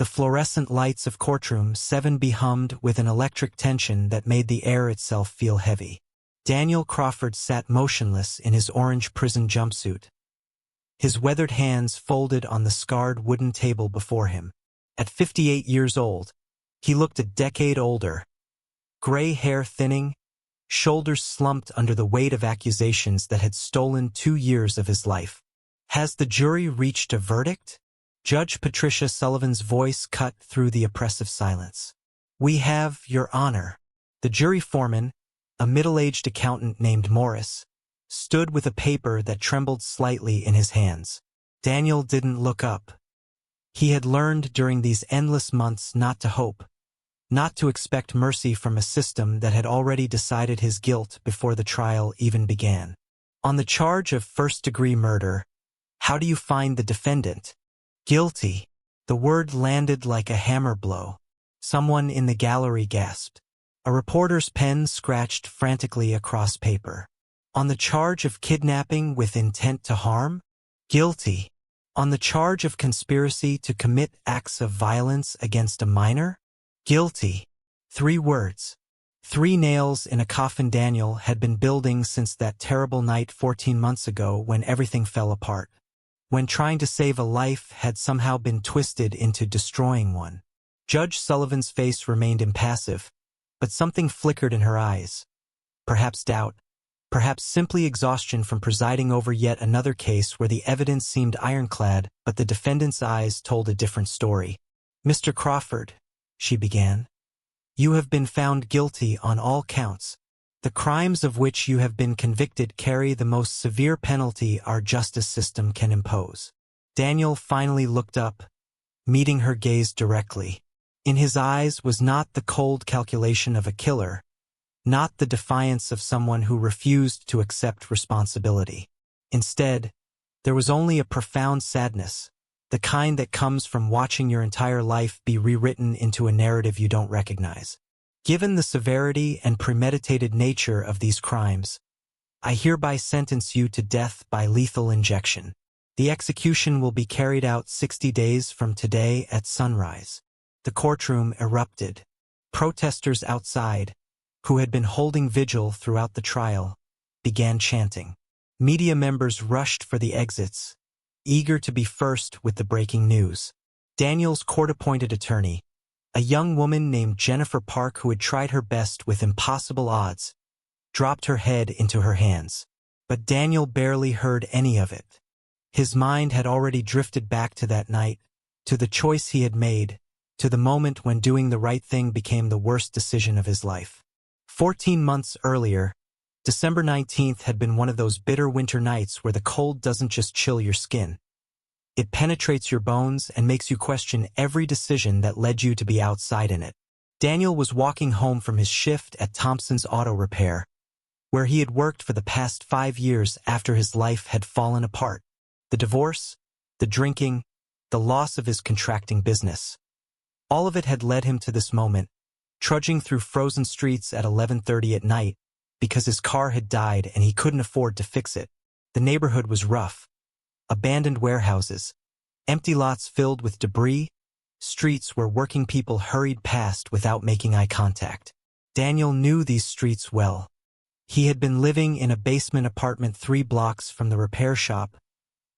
The fluorescent lights of courtroom 7B hummed with an electric tension that made the air itself feel heavy. Daniel Crawford sat motionless in his orange prison jumpsuit, his weathered hands folded on the scarred wooden table before him. At 58 years old, he looked a decade older, gray hair thinning, shoulders slumped under the weight of accusations that had stolen 2 years of his life. Has the jury reached a verdict? Judge Patricia Sullivan's voice cut through the oppressive silence. We have, Your Honor. The jury foreman, a middle-aged accountant named Morris, stood with a paper that trembled slightly in his hands. Daniel didn't look up. He had learned during these endless months not to hope, not to expect mercy from a system that had already decided his guilt before the trial even began. On the charge of first-degree murder, how do you find the defendant? Guilty. The word landed like a hammer blow. Someone in the gallery gasped. A reporter's pen scratched frantically across paper. On the charge of kidnapping with intent to harm? Guilty. On the charge of conspiracy to commit acts of violence against a minor? Guilty. 3 words. 3 nails in a coffin Daniel had been building since that terrible night 14 months ago when everything fell apart. When trying to save a life had somehow been twisted into destroying one. Judge Sullivan's face remained impassive, but something flickered in her eyes. Perhaps doubt. Perhaps simply exhaustion from presiding over yet another case where the evidence seemed ironclad, but the defendant's eyes told a different story. Mr. Crawford, she began, you have been found guilty on all counts. The crimes of which you have been convicted carry the most severe penalty our justice system can impose. Daniel finally looked up, meeting her gaze directly. In his eyes was not the cold calculation of a killer, not the defiance of someone who refused to accept responsibility. Instead, there was only a profound sadness, the kind that comes from watching your entire life be rewritten into a narrative you don't recognize. Given the severity and premeditated nature of these crimes, I hereby sentence you to death by lethal injection. The execution will be carried out 60 days from today at sunrise. The courtroom erupted. Protesters outside, who had been holding vigil throughout the trial, began chanting. Media members rushed for the exits, eager to be first with the breaking news. Daniel's court-appointed attorney, a young woman named Jennifer Park who had tried her best with impossible odds, dropped her head into her hands. But Daniel barely heard any of it. His mind had already drifted back to that night, to the choice he had made, to the moment when doing the right thing became the worst decision of his life. 14 months earlier, December 19th had been one of those bitter winter nights where the cold doesn't just chill your skin. It penetrates your bones and makes you question every decision that led you to be outside in it. Daniel was walking home from his shift at Thompson's Auto Repair, where he had worked for the past 5 years after his life had fallen apart. The divorce, the drinking, the loss of his contracting business. All of it had led him to this moment, trudging through frozen streets at 11:30 at night because his car had died and he couldn't afford to fix it. The neighborhood was rough. Abandoned warehouses, empty lots filled with debris, streets where working people hurried past without making eye contact. Daniel knew these streets well. He had been living in a basement apartment 3 blocks from the repair shop,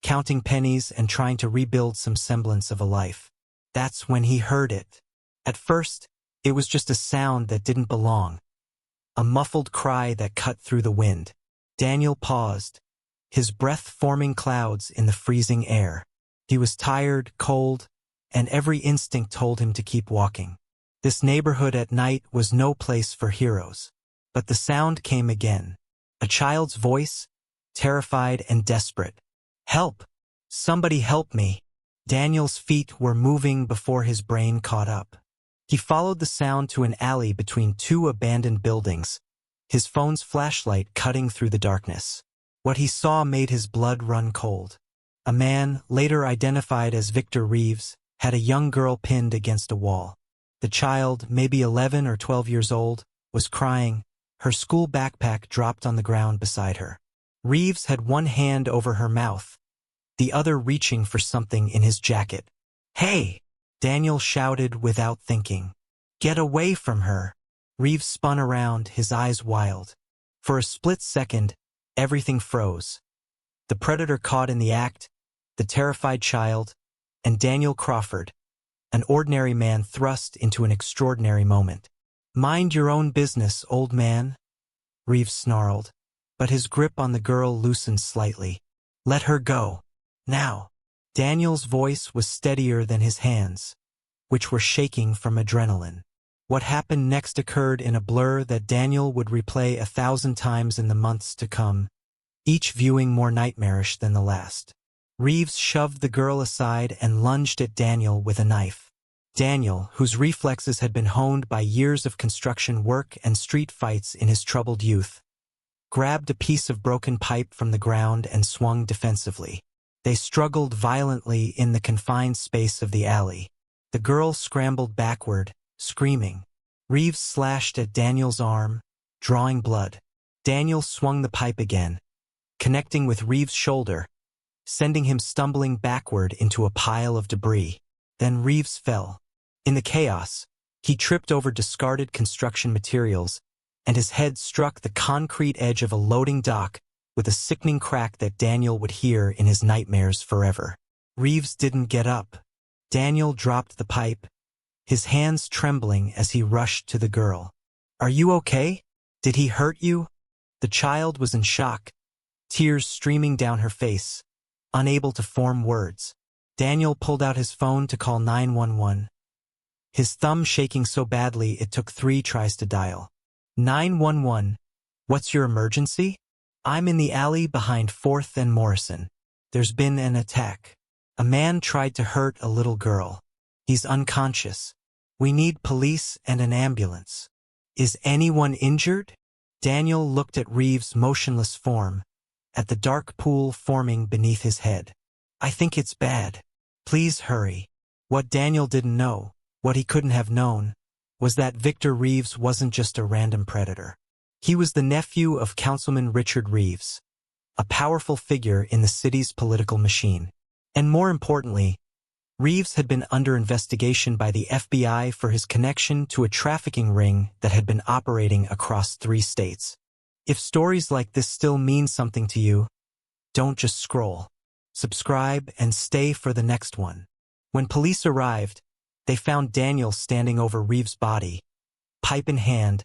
counting pennies and trying to rebuild some semblance of a life. That's when he heard it. At first, it was just a sound that didn't belong, a muffled cry that cut through the wind. Daniel paused, his breath forming clouds in the freezing air. He was tired, cold, and every instinct told him to keep walking. This neighborhood at night was no place for heroes. But the sound came again. A child's voice, terrified and desperate. Help! Somebody help me! Daniel's feet were moving before his brain caught up. He followed the sound to an alley between 2 abandoned buildings, his phone's flashlight cutting through the darkness. What he saw made his blood run cold. A man, later identified as Victor Reeves, had a young girl pinned against a wall. The child, maybe 11 or 12 years old, was crying, her school backpack dropped on the ground beside her. Reeves had one hand over her mouth, the other reaching for something in his jacket. "Hey!" Daniel shouted without thinking. "Get away from her!" Reeves spun around, his eyes wild. For a split second, everything froze. The predator caught in the act, the terrified child, and Daniel Crawford, an ordinary man thrust into an extraordinary moment. "Mind your own business, old man," Reeves snarled, but his grip on the girl loosened slightly. "Let her go. Now." Daniel's voice was steadier than his hands, which were shaking from adrenaline. What happened next occurred in a blur that Daniel would replay 1,000 times in the months to come, each viewing more nightmarish than the last. Reeves shoved the girl aside and lunged at Daniel with a knife. Daniel, whose reflexes had been honed by years of construction work and street fights in his troubled youth, grabbed a piece of broken pipe from the ground and swung defensively. They struggled violently in the confined space of the alley. The girl scrambled backward, screaming. Reeves slashed at Daniel's arm, drawing blood. Daniel swung the pipe again, connecting with Reeves' shoulder, sending him stumbling backward into a pile of debris. Then Reeves fell. In the chaos, he tripped over discarded construction materials, and his head struck the concrete edge of a loading dock with a sickening crack that Daniel would hear in his nightmares forever. Reeves didn't get up. Daniel dropped the pipe, his hands trembling as he rushed to the girl. "Are you okay? Did he hurt you?" The child was in shock, tears streaming down her face, unable to form words. Daniel pulled out his phone to call 911. His thumb shaking so badly it took 3 tries to dial. 911, "What's your emergency?" "I'm in the alley behind 4th and Morrison. There's been an attack. A man tried to hurt a little girl. He's unconscious. We need police and an ambulance." "Is anyone injured?" Daniel looked at Reeves' motionless form, at the dark pool forming beneath his head. "I think it's bad. Please hurry." What Daniel didn't know, what he couldn't have known, was that Victor Reeves wasn't just a random predator. He was the nephew of Councilman Richard Reeves, a powerful figure in the city's political machine. And more importantly, Reeves had been under investigation by the FBI for his connection to a trafficking ring that had been operating across 3 states. If stories like this still mean something to you, don't just scroll. Subscribe and stay for the next one. When police arrived, they found Daniel standing over Reeves' body, pipe in hand,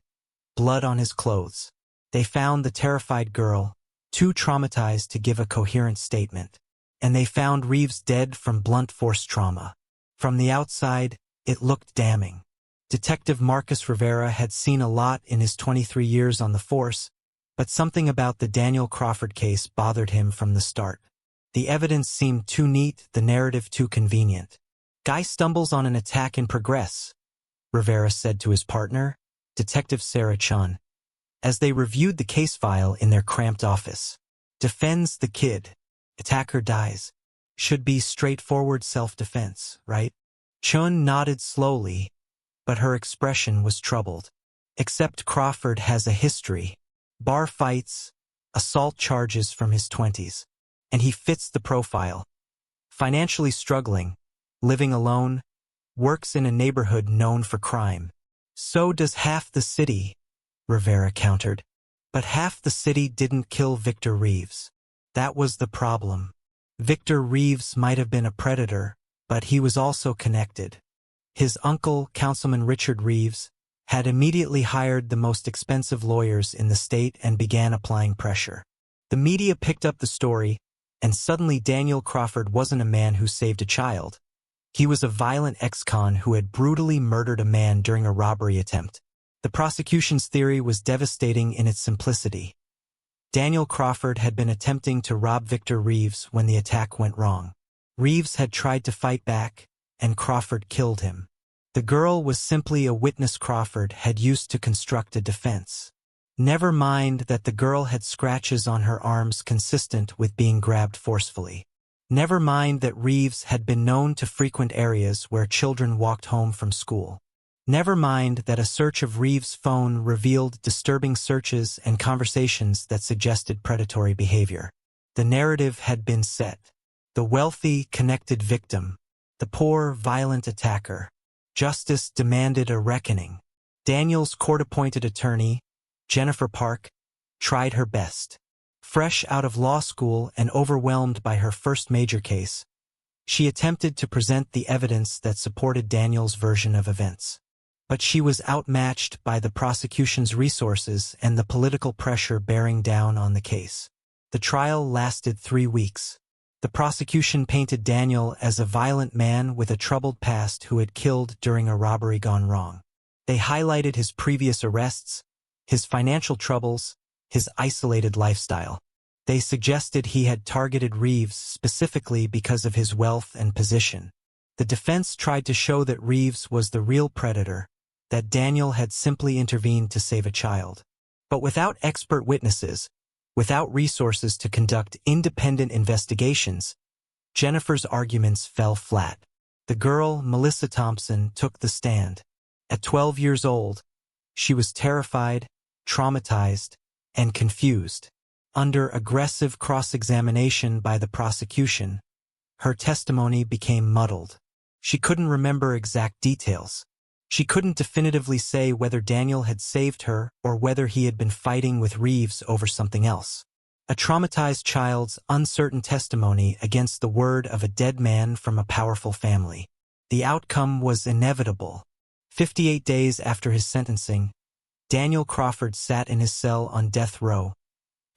blood on his clothes. They found the terrified girl, too traumatized to give a coherent statement. And they found Reeves dead from blunt force trauma. From the outside, it looked damning. Detective Marcus Rivera had seen a lot in his 23 years on the force, but something about the Daniel Crawford case bothered him from the start. The evidence seemed too neat, the narrative too convenient. "Guy stumbles on an attack in progress," Rivera said to his partner, Detective Sarah Chun, as they reviewed the case file in their cramped office. "Defends the kid. Attacker dies. Should be straightforward self-defense, right?" Chun nodded slowly, but her expression was troubled. "Except Crawford has a history. Bar fights, assault charges from his 20s. And he fits the profile. Financially struggling, living alone, works in a neighborhood known for crime." "So does half the city," Rivera countered. "But half the city didn't kill Victor Reeves. That was the problem. Victor Reeves might have been a predator, but he was also connected. His uncle, Councilman Richard Reeves, had immediately hired the most expensive lawyers in the state and began applying pressure. The media picked up the story, and suddenly Daniel Crawford wasn't a man who saved a child. He was a violent ex-con who had brutally murdered a man during a robbery attempt. The prosecution's theory was devastating in its simplicity. Daniel Crawford had been attempting to rob Victor Reeves when the attack went wrong. Reeves had tried to fight back, and Crawford killed him. The girl was simply a witness Crawford had used to construct a defense. Never mind that the girl had scratches on her arms consistent with being grabbed forcefully. Never mind that Reeves had been known to frequent areas where children walked home from school. Never mind that a search of Reeves' phone revealed disturbing searches and conversations that suggested predatory behavior. The narrative had been set. The wealthy, connected victim, The poor, violent attacker. Justice demanded a reckoning. Daniel's court-appointed attorney, Jennifer Park, tried her best. Fresh out of law school and overwhelmed by her first major case, she attempted to present the evidence that supported Daniel's version of events. But she was outmatched by the prosecution's resources and the political pressure bearing down on the case. The trial lasted 3 weeks. The prosecution painted Daniel as a violent man with a troubled past who had killed during a robbery gone wrong. They highlighted his previous arrests, his financial troubles, his isolated lifestyle. They suggested he had targeted Reeves specifically because of his wealth and position. The defense tried to show that Reeves was the real predator, that Daniel had simply intervened to save a child. But without expert witnesses, without resources to conduct independent investigations, Jennifer's arguments fell flat. The girl, Melissa Thompson, took the stand. At 12 years old, she was terrified, traumatized, and confused. Under aggressive cross-examination by the prosecution, her testimony became muddled. She couldn't remember exact details. She couldn't definitively say whether Daniel had saved her or whether he had been fighting with Reeves over something else. A traumatized child's uncertain testimony against the word of a dead man from a powerful family. The outcome was inevitable. 58 days after his sentencing, Daniel Crawford sat in his cell on death row,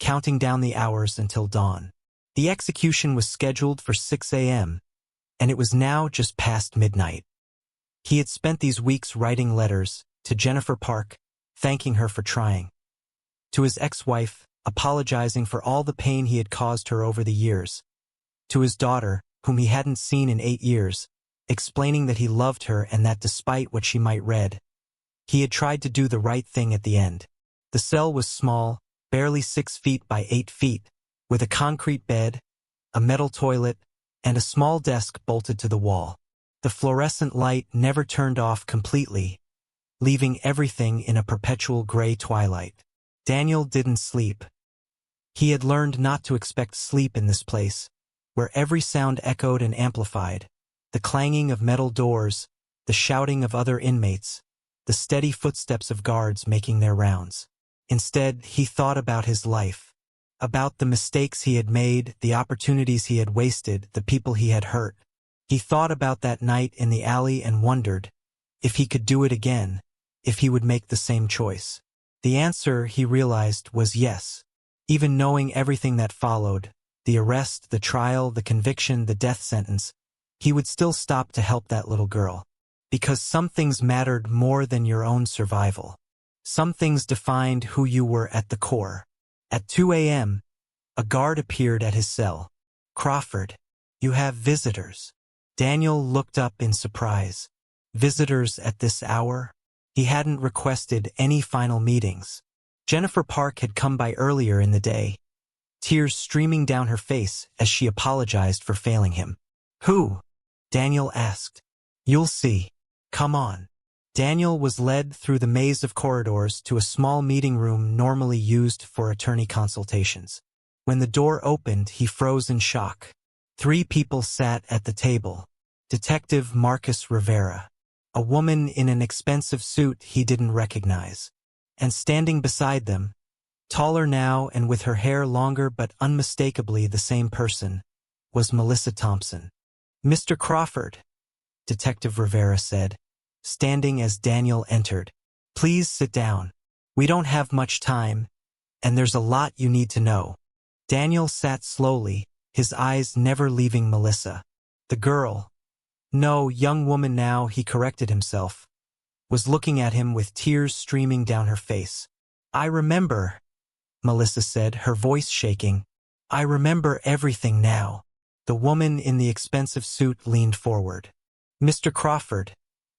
counting down the hours until dawn. The execution was scheduled for 6 a.m., and it was now just past midnight. He had spent these weeks writing letters to Jennifer Park, thanking her for trying. To his ex-wife, apologizing for all the pain he had caused her over the years. To his daughter, whom he hadn't seen in 8 years, explaining that he loved her and that despite what she might read, he had tried to do the right thing at the end. The cell was small, barely 6 feet by 8 feet, with a concrete bed, a metal toilet, and a small desk bolted to the wall. The fluorescent light never turned off completely, leaving everything in a perpetual gray twilight. Daniel didn't sleep. He had learned not to expect sleep in this place, where every sound echoed and amplified, the clanging of metal doors, the shouting of other inmates, the steady footsteps of guards making their rounds. Instead, he thought about his life, about the mistakes he had made, the opportunities he had wasted, the people he had hurt. He thought about that night in the alley and wondered if he could do it again, if he would make the same choice. The answer, he realized, was yes. Even knowing everything that followed, the arrest, the trial, the conviction, the death sentence, he would still stop to help that little girl. Because some things mattered more than your own survival. Some things defined who you were at the core. At 2 a.m., a guard appeared at his cell. "Crawford, you have visitors." Daniel looked up in surprise. Visitors at this hour? He hadn't requested any final meetings. Jennifer Park had come by earlier in the day, tears streaming down her face as she apologized for failing him. "Who?" Daniel asked. "You'll see. Come on." Daniel was led through the maze of corridors to a small meeting room normally used for attorney consultations. When the door opened, he froze in shock. 3 people sat at the table. Detective Marcus Rivera, a woman in an expensive suit he didn't recognize. And standing beside them, taller now and with her hair longer but unmistakably the same person, was Melissa Thompson. "Mr. Crawford," Detective Rivera said, standing as Daniel entered. "Please sit down. We don't have much time, and there's a lot you need to know." Daniel sat slowly, his eyes never leaving Melissa. The girl, no, young woman now, he corrected himself, was looking at him with tears streaming down her face. "I remember," Melissa said, her voice shaking. "I remember everything now." The woman in the expensive suit leaned forward. "Mr. Crawford,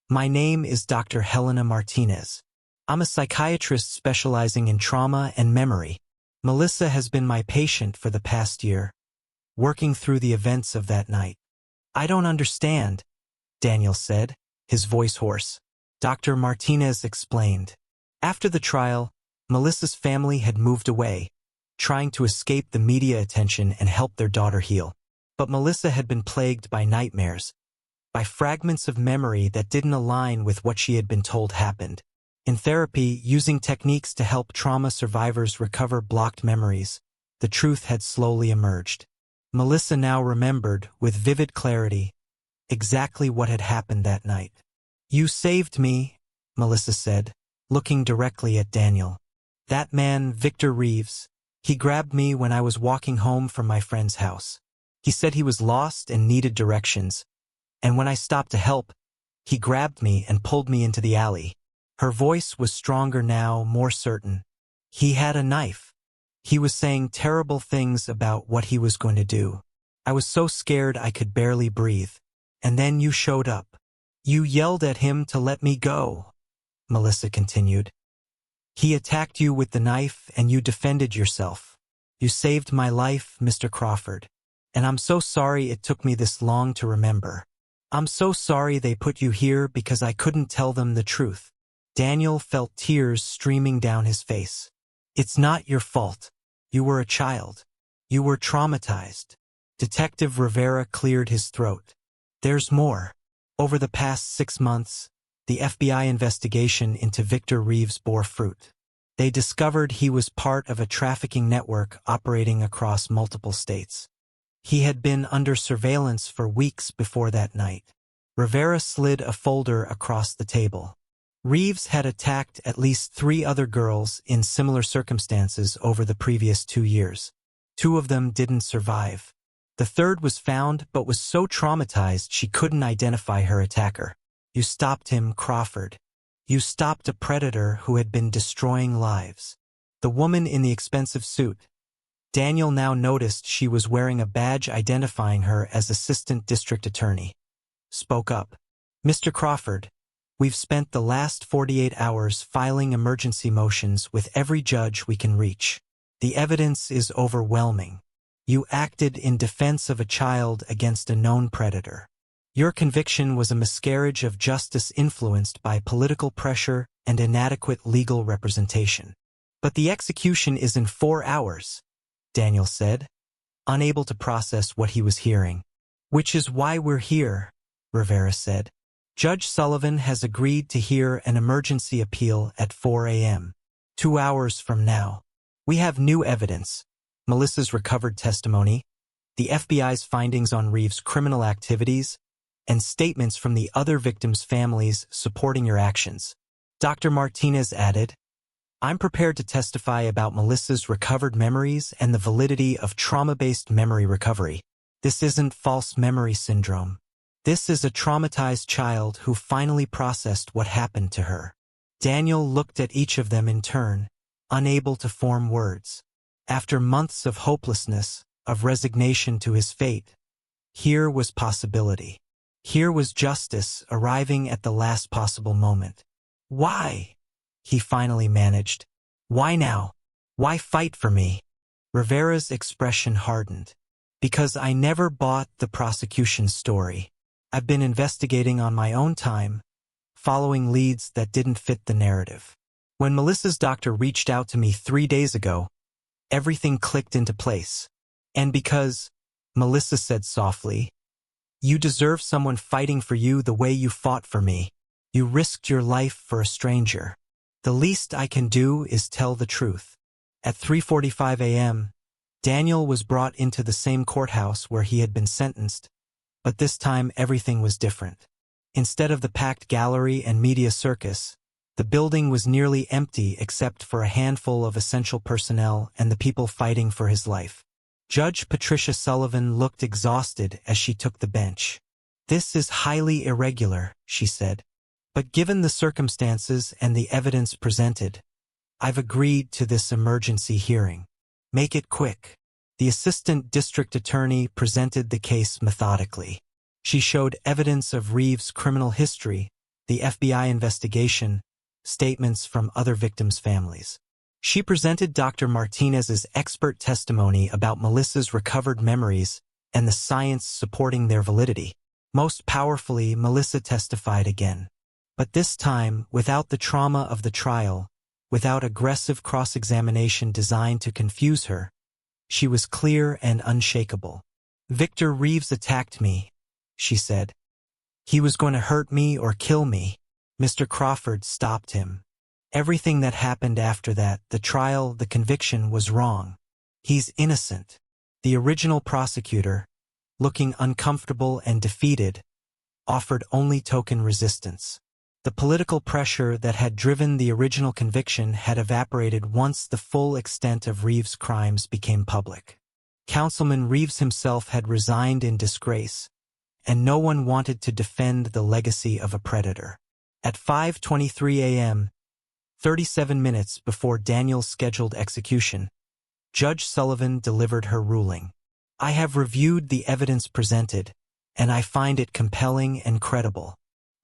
my name is Dr. Helena Martinez. I'm a psychiatrist specializing in trauma and memory. Melissa has been my patient for the past year, working through the events of that night." "I don't understand," Daniel said, his voice hoarse. Dr. Martinez explained. After the trial, Melissa's family had moved away, trying to escape the media attention and help their daughter heal. But Melissa had been plagued by nightmares, by fragments of memory that didn't align with what she had been told happened. In therapy, using techniques to help trauma survivors recover blocked memories, the truth had slowly emerged. Melissa now remembered, with vivid clarity, exactly what had happened that night. "You saved me," Melissa said, looking directly at Daniel. "That man, Victor Reeves, he grabbed me when I was walking home from my friend's house. He said he was lost and needed directions, and when I stopped to help, he grabbed me and pulled me into the alley." Her voice was stronger now, more certain. "He had a knife. He was saying terrible things about what he was going to do. I was so scared I could barely breathe. And then you showed up. You yelled at him to let me go," Melissa continued. "He attacked you with the knife and you defended yourself. You saved my life, Mr. Crawford. And I'm so sorry it took me this long to remember. I'm so sorry they put you here because I couldn't tell them the truth." Daniel felt tears streaming down his face. "It's not your fault. You were a child. You were traumatized." Detective Rivera cleared his throat. "There's more. Over the past 6 months, the FBI investigation into Victor Reeves bore fruit. They discovered he was part of a trafficking network operating across multiple states. He had been under surveillance for weeks before that night." Rivera slid a folder across the table. "Reeves had attacked at least 3 other girls in similar circumstances over the previous 2 years. 2 of them didn't survive. The 3rd was found but was so traumatized she couldn't identify her attacker. You stopped him, Crawford. You stopped a predator who had been destroying lives." The woman in the expensive suit. Daniel now noticed she was wearing a badge identifying her as Assistant District Attorney. Spoke up. "Mr. Crawford, we've spent the last 48 hours filing emergency motions with every judge we can reach. The evidence is overwhelming. You acted in defense of a child against a known predator. Your conviction was a miscarriage of justice influenced by political pressure and inadequate legal representation. But the execution is in 4 hours, Daniel said, unable to process what he was hearing. "Which is why we're here," Rivera said. "Judge Sullivan has agreed to hear an emergency appeal at 4 a.m., 2 hours from now. We have new evidence, Melissa's recovered testimony, the FBI's findings on Reeves' criminal activities, and statements from the other victims' families supporting your actions." Dr. Martinez added, "I'm prepared to testify about Melissa's recovered memories and the validity of trauma-based memory recovery. This isn't false memory syndrome. This is a traumatized child who finally processed what happened to her." Daniel looked at each of them in turn, unable to form words. After months of hopelessness, of resignation to his fate, here was possibility. Here was justice arriving at the last possible moment. "Why?" he finally managed. "Why now? Why fight for me?" Rivera's expression hardened. "Because I never bought the prosecution's story. I've been investigating on my own time, following leads that didn't fit the narrative. When Melissa's doctor reached out to me 3 days ago, everything clicked into place. And because," Melissa said softly, "you deserve someone fighting for you the way you fought for me. You risked your life for a stranger. The least I can do is tell the truth." At 3:45 a.m., Daniel was brought into the same courthouse where he had been sentenced, but this time everything was different. Instead of the packed gallery and media circus, the building was nearly empty except for a handful of essential personnel and the people fighting for his life. Judge Patricia Sullivan looked exhausted as she took the bench. "This is highly irregular," she said. "But given the circumstances and the evidence presented, I've agreed to this emergency hearing. Make it quick." The assistant district attorney presented the case methodically. She showed evidence of Reeves' criminal history, the FBI investigation, statements from other victims' families. She presented Dr. Martinez's expert testimony about Melissa's recovered memories and the science supporting their validity. Most powerfully, Melissa testified again. But this time, without the trauma of the trial, without aggressive cross-examination designed to confuse her, she was clear and unshakable. "Victor Reeves attacked me," she said. He was going to hurt me or kill me. Mr. Crawford stopped him. Everything that happened after that, the trial, the conviction, was wrong. He's innocent. The original prosecutor, looking uncomfortable and defeated, offered only token resistance. The political pressure that had driven the original conviction had evaporated once the full extent of Reeves' crimes became public. Councilman Reeves himself had resigned in disgrace, and no one wanted to defend the legacy of a predator. At 5:23 a.m., 37 minutes before Daniel's scheduled execution, Judge Sullivan delivered her ruling. I have reviewed the evidence presented, and I find it compelling and credible.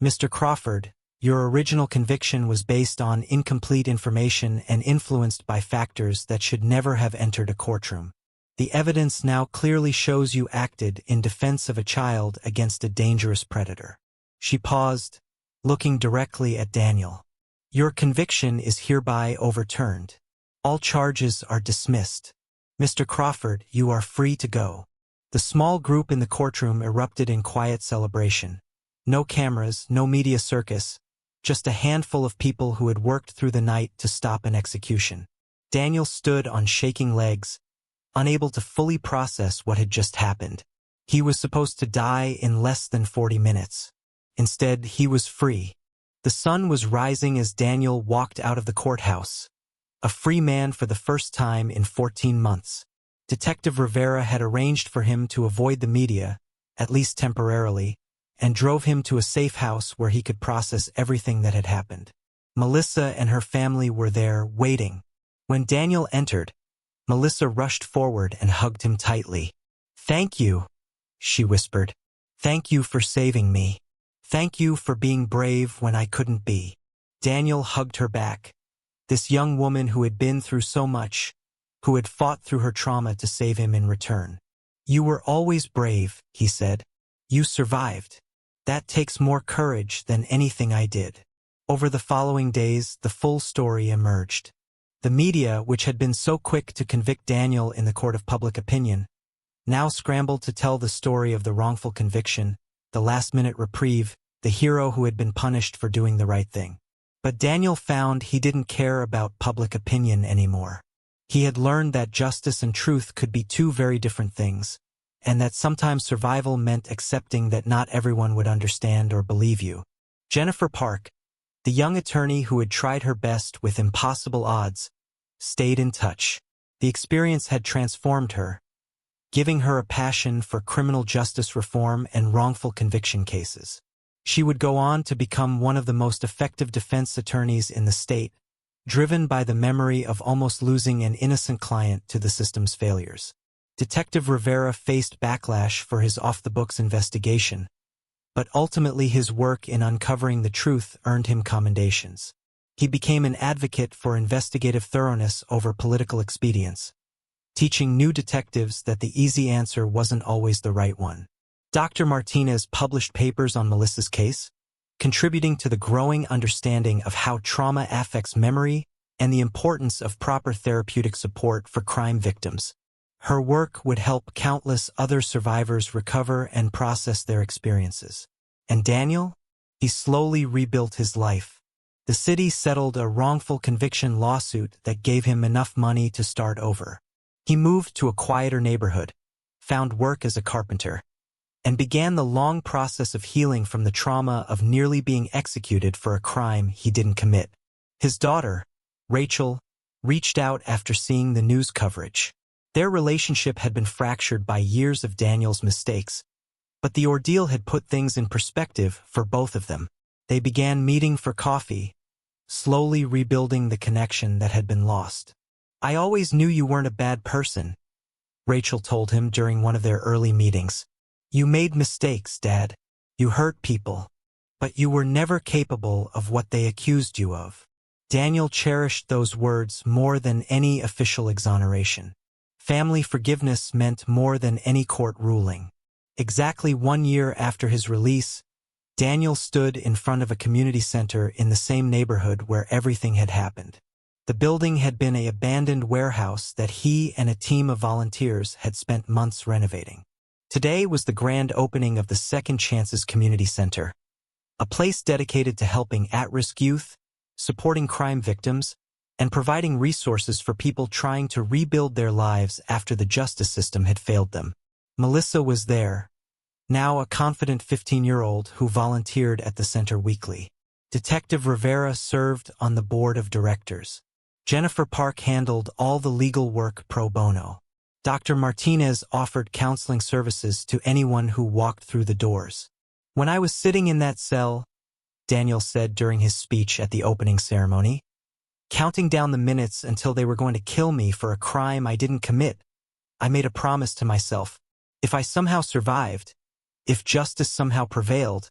Mr. Crawford, your original conviction was based on incomplete information and influenced by factors that should never have entered a courtroom. The evidence now clearly shows you acted in defense of a child against a dangerous predator. She paused, looking directly at Daniel. Your conviction is hereby overturned. All charges are dismissed. Mr. Crawford, you are free to go. The small group in the courtroom erupted in quiet celebration. No cameras, no media circus, just a handful of people who had worked through the night to stop an execution. Daniel stood on shaking legs, unable to fully process what had just happened. He was supposed to die in less than 40 minutes. Instead, he was free. The sun was rising as Daniel walked out of the courthouse, a free man for the first time in 14 months. Detective Rivera had arranged for him to avoid the media, at least temporarily, and drove him to a safe house where he could process everything that had happened. Melissa and her family were there, waiting. When Daniel entered, Melissa rushed forward and hugged him tightly. "Thank you," she whispered. "Thank you for saving me. Thank you for being brave when I couldn't be." Daniel hugged her back. This young woman who had been through so much, who had fought through her trauma to save him in return. "You were always brave," he said. "You survived. That takes more courage than anything I did." Over the following days, the full story emerged. The media, which had been so quick to convict Daniel in the court of public opinion, now scrambled to tell the story of the wrongful conviction, the last-minute reprieve, the hero who had been punished for doing the right thing. But Daniel found he didn't care about public opinion anymore. He had learned that justice and truth could be two very different things, and that sometimes survival meant accepting that not everyone would understand or believe you. Jennifer Park, the young attorney who had tried her best with impossible odds, stayed in touch. The experience had transformed her, giving her a passion for criminal justice reform and wrongful conviction cases. She would go on to become one of the most effective defense attorneys in the state, driven by the memory of almost losing an innocent client to the system's failures. Detective Rivera faced backlash for his off-the-books investigation, but ultimately his work in uncovering the truth earned him commendations. He became an advocate for investigative thoroughness over political expedience, teaching new detectives that the easy answer wasn't always the right one. Dr. Martinez published papers on Melissa's case, contributing to the growing understanding of how trauma affects memory and the importance of proper therapeutic support for crime victims. Her work would help countless other survivors recover and process their experiences. And Daniel? He slowly rebuilt his life. The city settled a wrongful conviction lawsuit that gave him enough money to start over. He moved to a quieter neighborhood, found work as a carpenter, and began the long process of healing from the trauma of nearly being executed for a crime he didn't commit. His daughter, Rachel, reached out after seeing the news coverage. Their relationship had been fractured by years of Daniel's mistakes, but the ordeal had put things in perspective for both of them. They began meeting for coffee, slowly rebuilding the connection that had been lost. "I always knew you weren't a bad person," Rachel told him during one of their early meetings. "You made mistakes, Dad. You hurt people, but you were never capable of what they accused you of." Daniel cherished those words more than any official exoneration. Family forgiveness meant more than any court ruling. Exactly 1 year after his release, Daniel stood in front of a community center in the same neighborhood where everything had happened. The building had been an abandoned warehouse that he and a team of volunteers had spent months renovating. Today was the grand opening of the Second Chances Community Center, a place dedicated to helping at-risk youth, supporting crime victims, and providing resources for people trying to rebuild their lives after the justice system had failed them. Melissa was there, now a confident 15-year-old who volunteered at the center weekly. Detective Rivera served on the board of directors. Jennifer Park handled all the legal work pro bono. Dr. Martinez offered counseling services to anyone who walked through the doors. When I was sitting in that cell, Daniel said during his speech at the opening ceremony, counting down the minutes until they were going to kill me for a crime I didn't commit, I made a promise to myself. If I somehow survived, if justice somehow prevailed,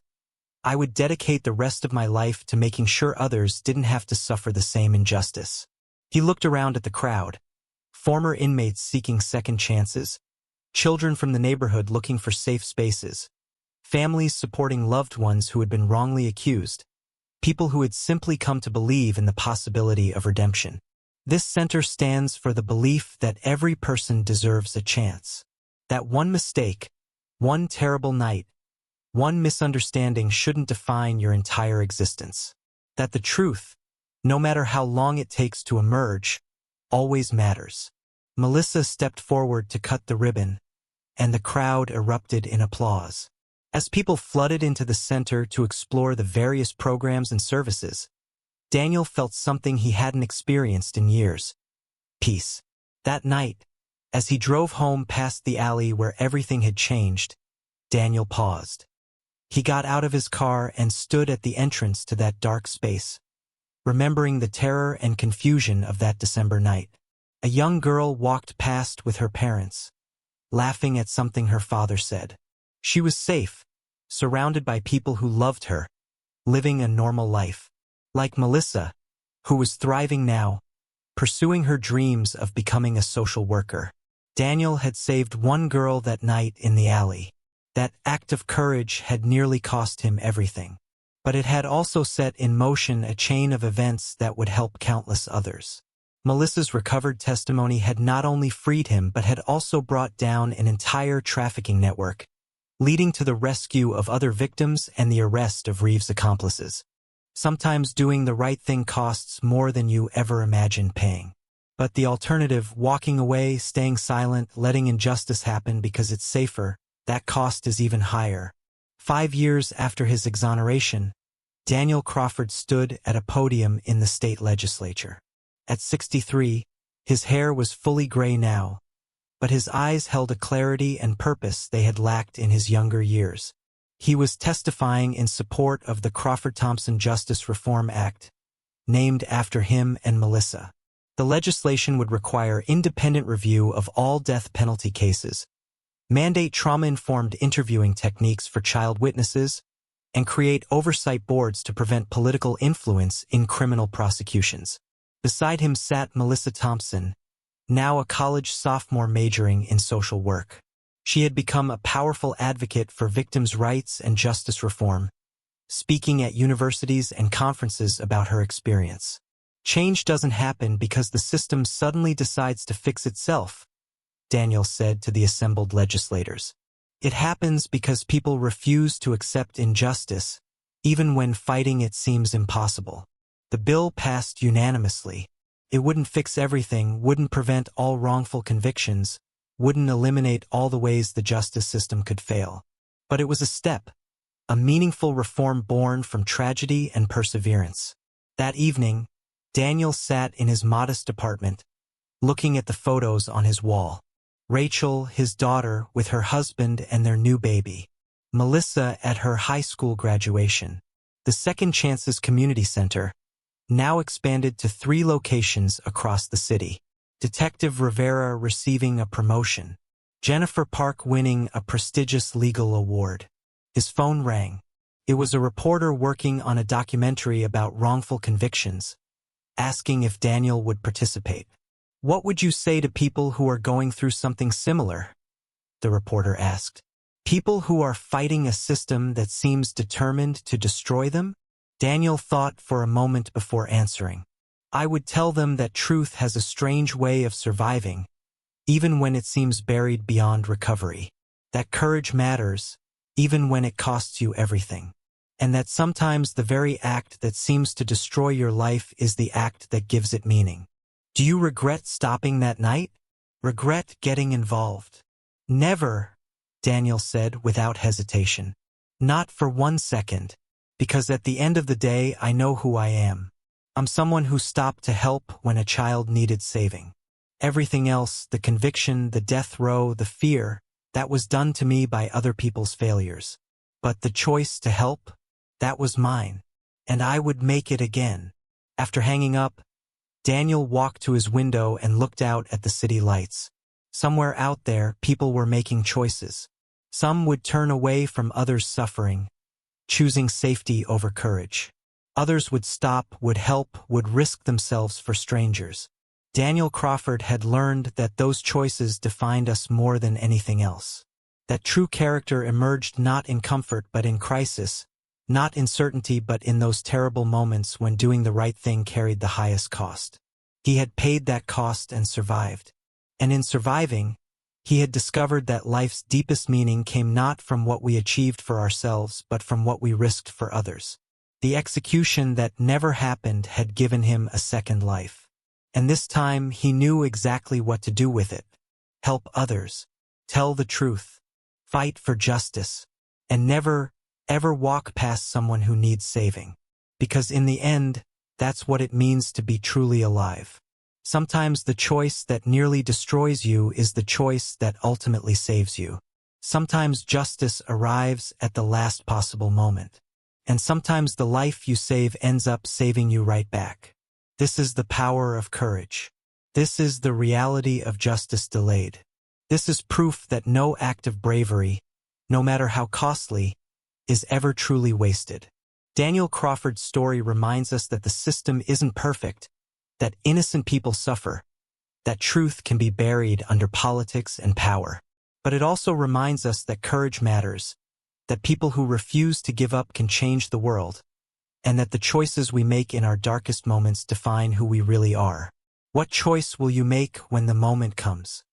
I would dedicate the rest of my life to making sure others didn't have to suffer the same injustice. He looked around at the crowd, former inmates seeking second chances, children from the neighborhood looking for safe spaces, families supporting loved ones who had been wrongly accused, people who had simply come to believe in the possibility of redemption. This center stands for the belief that every person deserves a chance. That one mistake, one terrible night, one misunderstanding shouldn't define your entire existence. That the truth, no matter how long it takes to emerge, always matters. Melissa stepped forward to cut the ribbon, and the crowd erupted in applause. As people flooded into the center to explore the various programs and services, Daniel felt something he hadn't experienced in years: peace. That night, as he drove home past the alley where everything had changed, Daniel paused. He got out of his car and stood at the entrance to that dark space, remembering the terror and confusion of that December night. A young girl walked past with her parents, laughing at something her father said. She was safe, surrounded by people who loved her, living a normal life. Like Melissa, who was thriving now, pursuing her dreams of becoming a social worker. Daniel had saved one girl that night in the alley. That act of courage had nearly cost him everything. But it had also set in motion a chain of events that would help countless others. Melissa's recovered testimony had not only freed him but had also brought down an entire trafficking network, leading to the rescue of other victims and the arrest of Reeves' accomplices. Sometimes doing the right thing costs more than you ever imagined paying. But the alternative, walking away, staying silent, letting injustice happen because it's safer, that cost is even higher. 5 years after his exoneration, Daniel Crawford stood at a podium in the state legislature. At 63, his hair was fully gray now, but his eyes held a clarity and purpose they had lacked in his younger years. He was testifying in support of the Crawford-Thompson Justice Reform Act, named after him and Melissa. The legislation would require independent review of all death penalty cases, mandate trauma-informed interviewing techniques for child witnesses, and create oversight boards to prevent political influence in criminal prosecutions. Beside him sat Melissa Thompson, now a college sophomore majoring in social work. She had become a powerful advocate for victims' rights and justice reform, speaking at universities and conferences about her experience. Change doesn't happen because the system suddenly decides to fix itself, Daniel said to the assembled legislators. It happens because people refuse to accept injustice, even when fighting it seems impossible. The bill passed unanimously. It wouldn't fix everything, wouldn't prevent all wrongful convictions, wouldn't eliminate all the ways the justice system could fail. But it was a step, a meaningful reform born from tragedy and perseverance. That evening, Daniel sat in his modest apartment, looking at the photos on his wall. Rachel, his daughter, with her husband and their new baby. Melissa at her high school graduation. The Second Chances Community Center, now expanded to 3 locations across the city. Detective Rivera receiving a promotion. Jennifer Park winning a prestigious legal award. His phone rang. It was a reporter working on a documentary about wrongful convictions, asking if Daniel would participate. "What would you say to people who are going through something similar?" the reporter asked. "People who are fighting a system that seems determined to destroy them?" Daniel thought for a moment before answering. "I would tell them that truth has a strange way of surviving, even when it seems buried beyond recovery. that courage matters, even when it costs you everything. And that sometimes the very act that seems to destroy your life is the act that gives it meaning. Do you regret stopping that night? Regret getting involved? Never, Daniel said without hesitation. Not for 1 second, because at the end of the day I know who I am. I'm someone who stopped to help when a child needed saving. Everything else, the conviction, the death row, the fear, that was done to me by other people's failures. But the choice to help, that was mine. And I would make it again. After hanging up, Daniel walked to his window and looked out at the city lights. Somewhere out there, people were making choices. Some would turn away from others' suffering, choosing safety over courage. Others would stop, would help, would risk themselves for strangers. Daniel Crawford had learned that those choices defined us more than anything else. That true character emerged not in comfort but in crisis, not in certainty but in those terrible moments when doing the right thing carried the highest cost. He had paid that cost and survived. And in surviving, he had discovered that life's deepest meaning came not from what we achieved for ourselves but from what we risked for others. The execution that never happened had given him a second life. And this time he knew exactly what to do with it. Help others, tell the truth, fight for justice, and never, ever walk past someone who needs saving. Because in the end, that's what it means to be truly alive. Sometimes the choice that nearly destroys you is the choice that ultimately saves you. Sometimes justice arrives at the last possible moment. And sometimes the life you save ends up saving you right back. This is the power of courage. This is the reality of justice delayed. This is proof that no act of bravery, no matter how costly, is ever truly wasted. Daniel Crawford's story reminds us that the system isn't perfect, that innocent people suffer, that truth can be buried under politics and power. But it also reminds us that courage matters, that people who refuse to give up can change the world, and that the choices we make in our darkest moments define who we really are. What choice will you make when the moment comes?